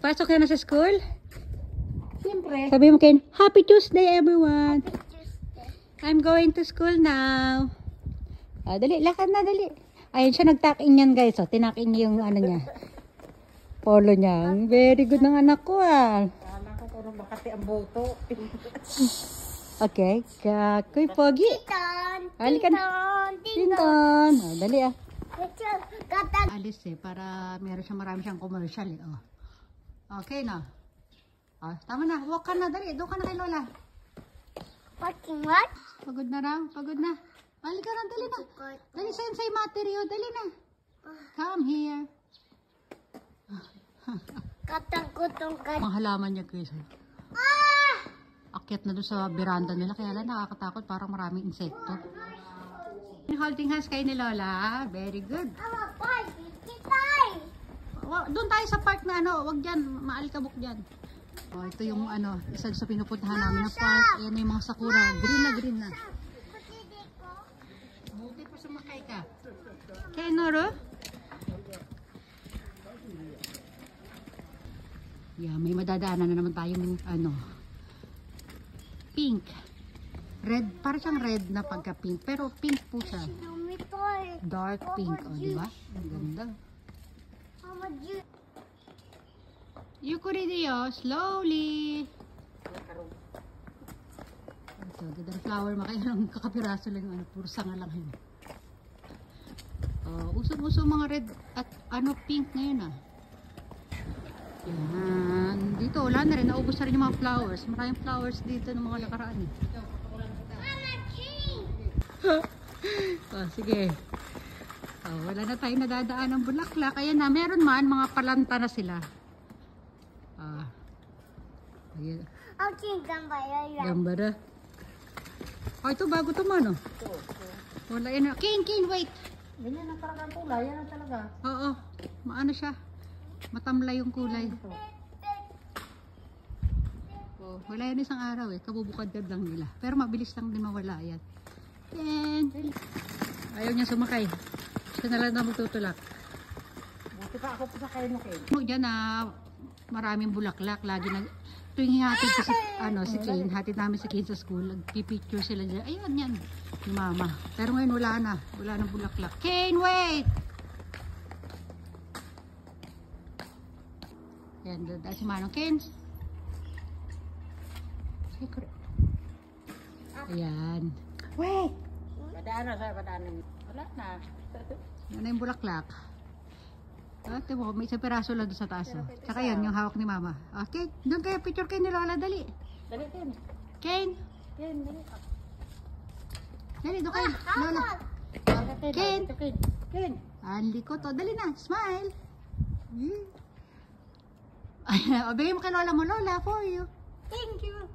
Pasok ka na sa school? Siyempre. Sabi mo Ken, Happy Tuesday everyone. Happy Tuesday. I'm going to school now. Dali, lakad na, dali. Ayun siya, nagtaking yan guys. Tinaking niya yung ano niya. Polo niya. Very good ng anak ko Kala ko kung makati ang boto. Okay. Kakoy Pogi. Tinton. Halika na. Tinton. Dali Alis para meron siya marami siyang commercial Okay na. Tama na. Walk ka na. Dali. Doon ka na kay Lola. Walking what? Pagod na raw. Pagod na. Halika na. Dali na. Dali sensei material. Dali na. Come here. Katang-kutong ka. Mga halaman niya guys. Akyat na doon sa veranda nila. Kaya lang nakakatakot. Parang maraming insekto. Holding hands kayo ni Lola. Very good. Doon tayo sa park na wag dyan. Maalikabok dyan. Ito yung isa sa pinupuntahan namin na park. Ayan yung mga sakura. Green na. Buti pa sumakay ka. Kaya Noro? Yeah, may madadaanan na naman tayong pink. Red, para siyang red na pagka-pink. Pero pink po siya. Dark pink, diba? Ang ganda. Yukuridiyo, slowly. Ito, ganda flower. Makaya lang kakapiraso lang yung puro sanga lang yun. Usong-usong mga red at pink ngayon Yan. Dito, wala na rin. Naubos na rin yung mga flowers. Maraming flowers dito ng mga nakaraan sige. Wala na tayong nadadaan ng bulaklak. Ayan na, meron man, mga palanta na sila. Ayan. Gambara. Ito bago ito man Wala yan. Kane, wait. Ganyan ang talagang kulay. Yan ang talaga. Oo. Maano siya. Matamlay yung kulay. Wala yan isang araw kabubukad lang nila. Pero mabilis lang din mawala yan. Ayaw niya sumakay. Gusto na lang na magtutulak. Buti pa ako sa kayo Diyan maraming bulaklak. Lagi tuwing hatid ko si Kane, hatid namin si Kane sa school, nagpipicture sila dyan. Ayan yan, ni Mama. Pero ngayon wala na. Wala nang bulaklak. Kane, wait! Yan, dahil si Manong Kane. Ayan. Wait! Padaanan. Wala na. Yan na yung bulaklak. Ate mo, may isang peraso lang doon sa taas. Tsaka yan, yung hawak ni Mama. Okay, doon kayo picture kayo ni Lola, dali. Dali, Ken. Kane. Ken, dali. Dali, doon kayo. Lola. Ken. Ken. Ang likot. Dali na, smile. Obey mo kay Lola mo. Lola, for you. Thank you.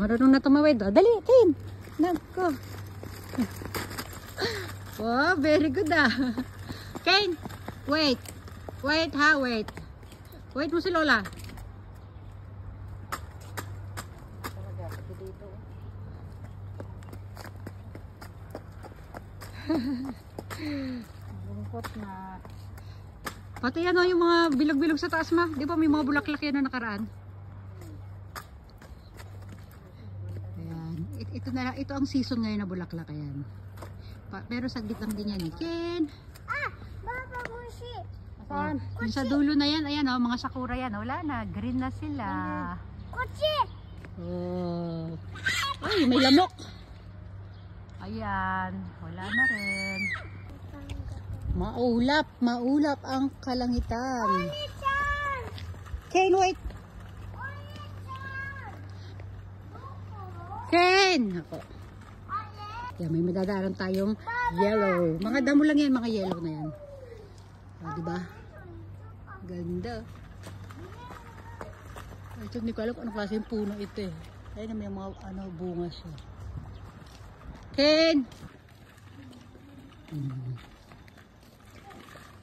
Marunong na tumawid. Dali, Kane. Nako. Wow, very good Kane, wait. Wait. Wait mo si Lola. Lungkot na. Pati yung mga bilog-bilog sa taas Di ba may mga bulaklak yan na nakaraan? Ayan. Ito ang season ngayon na bulaklak ayan. Pero saglit lang din yan Ken. Baba Mushi. Saan? Yung sa dulo na yan, ayan mga sakura yan. Wala na, green na sila. Kutsi. Ay, may lamok. Ayan, wala na rin. Maulap ang kalangitan. Ken, wait. Ken! Ako. Yan, may madadaanan tayong yellow. Mga damo lang yan, mga yellow na yan. Diba? Ganda. Ito, hindi ko alam kung anong klase yung puno ito Ayun, may mga bunga siya. Ken!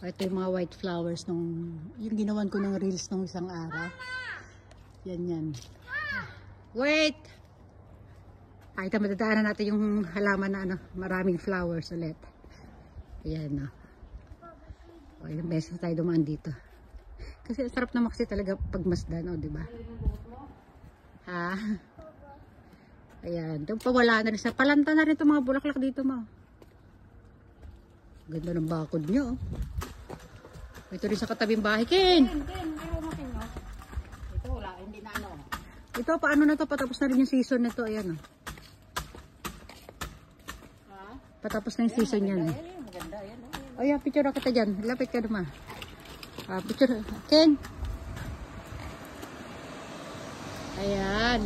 Ito yung mga white flowers yung ginawan ko ng reels nung isang araw. Yan. Wait! Ito madadaanan natin yung halaman na maraming flowers ulit. Ayan O, ilang beses tayo dumaan dito. Kasi sarap naman kasi talaga pagmasdan, o, diba? Ha? Ayan, doon pa wala na rin sa palanta na rin itong mga bulaklak dito mo. Ganda ng bakod nyo. Ito rin sa katabing bahay. Ken! Ito wala, hindi na ano. Ito, paano na to? Patapos na rin yung season nito. Ayan, o. Patapos na yung season yan. Maganda, yan. Ayan, picture ako kita dyan. Lapit ka naman. Picture. Ken! Ayan.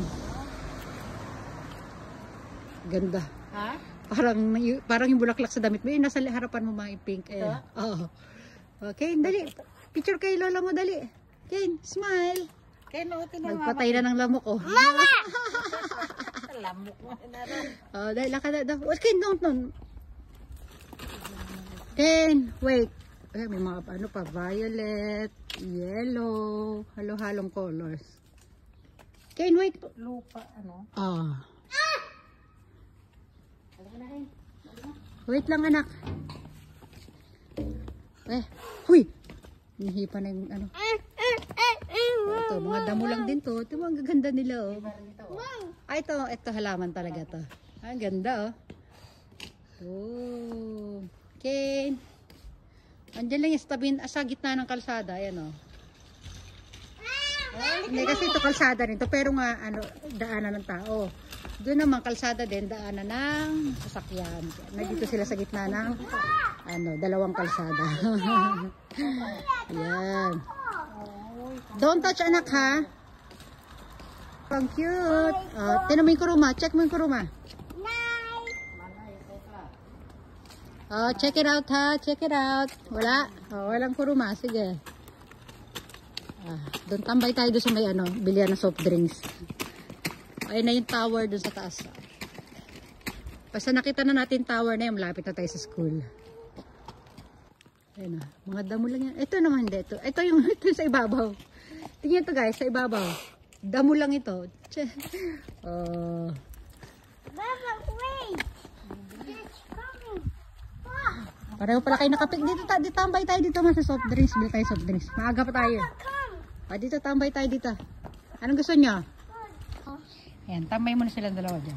Ganda. Ha? Parang yung bulaklak sa damit mo. Nasa harapan mo mga pink. Ayan. Oo. Okay, dali. Picture kay lola mo, dali. Ken, smile. Kaya nautin na mama. Nagpatay na ng lamok, oh. Mama! Lamok mo. Oh, dali, lakad na. Ken, don't. Ken, wait. Ay, may mga ano pa, violet, yellow, halo-halong colors. Ken, wait. Lupa, ano? Wait lang, anak. Huy! Hinihipa na yung ano. Ito, mga damo lang din to. Ito, ang gaganda nila, oh. Ito halaman talaga to. Ang ganda, oh. Oh. Ken. Andiyan lang yung sa gitna ng kalsada. Ayan, oh. Hindi kasi ito kalsada rin to. Pero nga, ano, daanan ng tao. Doon naman kalsada din, daanan ng sasakyan. Nandito sila sa gitna ng ano, dalawang kalsada. Ayan. Don't touch, anak, ha? Ang cute. Tinan mo yung kuruma. Check mo yung kuruma. Check it out, ha? Check it out. Wala. Walang kuruma. Sige. Doon tambay tayo doon sa may ano, bilihan ng soft drinks. Ayun na yung tower doon sa taas. Basta nakita na natin tower na yun, malapit na tayo sa school. Ayun na. Mga damo lang yan. Ito naman hindi. Ito yung sa ibabaw. Tingnan ito guys, sa ibabaw. Damo lang ito. Mama, wait! It's coming! Pareho pala kayo nakapik. Dito tambay tayo dito sa soft drinks. Bili tayo soft drinks. Maaga pa tayo. Dito tambay tayo dito. Anong gusto nyo? Ayan, tambay muna silang dalawa dyan.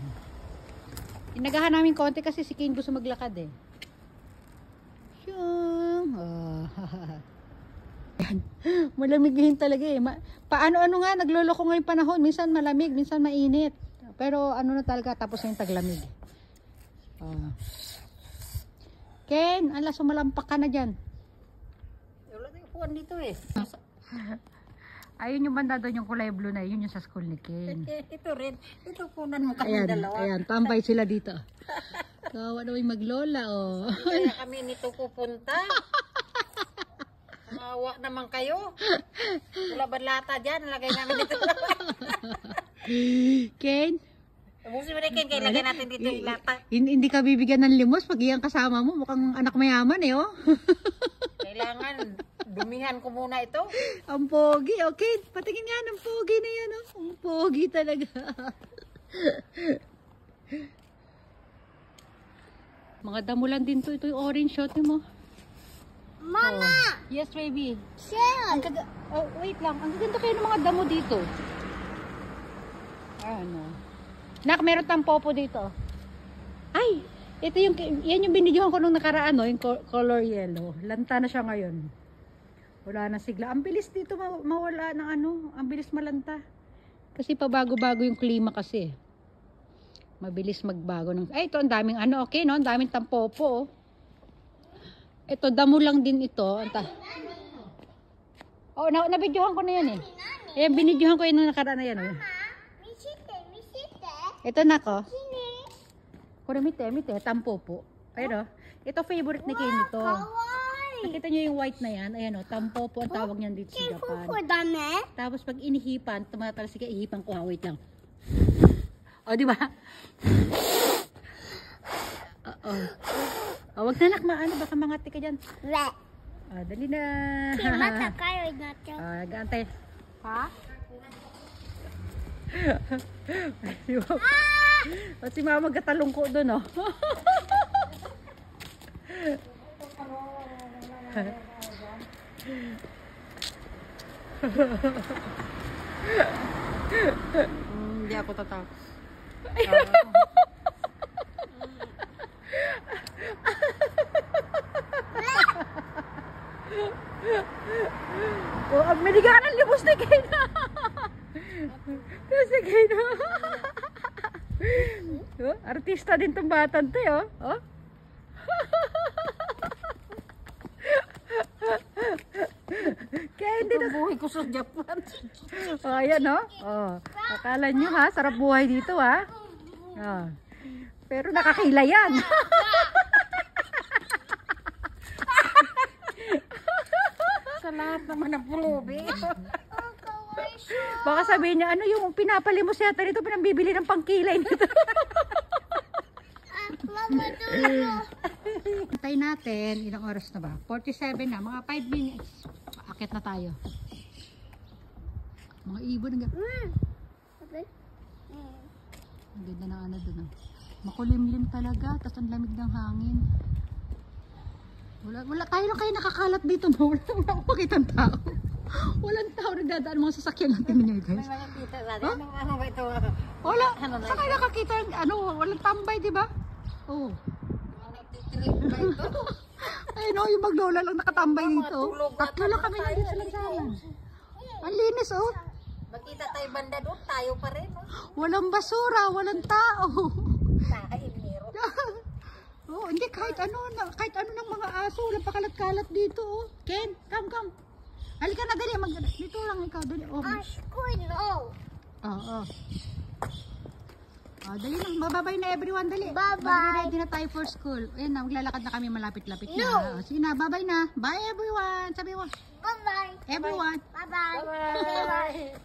Inagahan namin konti kasi si Kane gusto maglakad eh. Yan. Malamig din talaga eh. Paano-ano nga, nagloloko ngayong panahon. Minsan malamig, minsan mainit. Pero ano na talaga, tapos na yung taglamig. Ken, ala, sumalampak ka na dyan. Wala tayong upuan dito eh. Ayun yung banda doon, yung kulay blue na yun yung sa school ni Ken. Ito rin. Ito punan mo kami dalawa. Ayan, tambay sila dito. Kawa na yung maglola, oh. Kaya kami nito pupunta. Maawa naman kayo. Wala ba lata dyan? Lagay namin dito. Ken? Tapusin mo na Ken, kaya lagay natin dito yung lata. Hindi ka bibigyan ng limos pag iyang kasama mo. Mukhang anak mayaman eh, oh. Kailangan dumihan ko muna ito. Ang pogi, okay. Patingin nga ng pogi na yan, oh. Ang pogi talaga. Mga damulan din to. Ito yung orange shot mo. Mama! Yes, baby. Shell! Wait lang. Ang ganda kayo ng mga damo dito. Ano? Nak, meron tayong popo dito. Ay! Ito yung, yan yung binidyohan ko nung nakaraan, no? Yung color yellow. Lanta na siya ngayon. Wala na sigla. Ang bilis dito mawala ng ano. Ang bilis malanta. Kasi pabago-bago yung klima kasi. Mabilis magbago. Ay, ito ang daming ano. Okay, no? Ang daming tampopo. Ito, damo lang din ito. Nabidyohan ko na yan eh. Ayan, binidyohan ko yun nung nakaraan na yan. Oh. Ito na ko. Mite, tampopo. Ayun o. Ito favorite ni Kane ito. Nakita nyo yung white na yan. Ayan o, tampopo ang tawag niyan dito sa Japan. Tapos pag inihipan, tumatalsik ka, ihipan ko. Wait lang. O, di ba? Wag na nak, maano, baka mangati ka dyan. Dali na. Nag-aantay. Ha? Si mama magkatalong ko doon, oh. Hindi ako tatapos. Oh, ang miniga ng libos ni Kena. Kasi Kena. Oh, artista din tong batang to, oh. Oh. Kaya hindi na buhay ko sa Japan. oh, ayan, oh. Oh. Akala nyo ha, sarap buhay dito ha. Oh. Pero nakakila yan. Sa lahat naman ng pulubi. Baka sabihin niya, ano yung pinapalimos yata nito, pinambibili ng pangkilay nito. Antay natin, ilang oras na ba? 47 na, mga 5 minutes. Akit na tayo. Mga ibon nga. Ang ganda ng ano dun. Makulimlim talaga, tapos ang lamig ng hangin. Wala tayo lang kayo nakakalat dito. Wala akong makitang tao. Walang tao nagdadaan mga sasakyan natin ninyo guys. May makikita natin. Ano ba ito? Wala. Ano na Saan kayo nakakita? Ano, walang tambay, di ba? Oo. Nagtitrip ba ito? Ayun o, yung maglola lang nakatambay Mga dito. tulog at Tatlo lang kami tayo nandito sa dito. lansangan. Ang linis oh. Makita tayo banda doon, tayo pa rin. Walang basura, walang tao. Tayo, meron. Oh, hindi kahit ano ng mga aso, walang pakalat-kalat dito oh. Ken, come. Halika na dali, dito lang ikaw dali. Oh. Oo. Oh, dali lang, bababay na everyone, dali. Bye-bye. Ready na tayo for school. Ayun na, maglalakad na kami malapit-lapit na. Oh, sige na, bye-bye na. Bye everyone. Sabi mo. Bye-bye. Everyone. Bye-bye.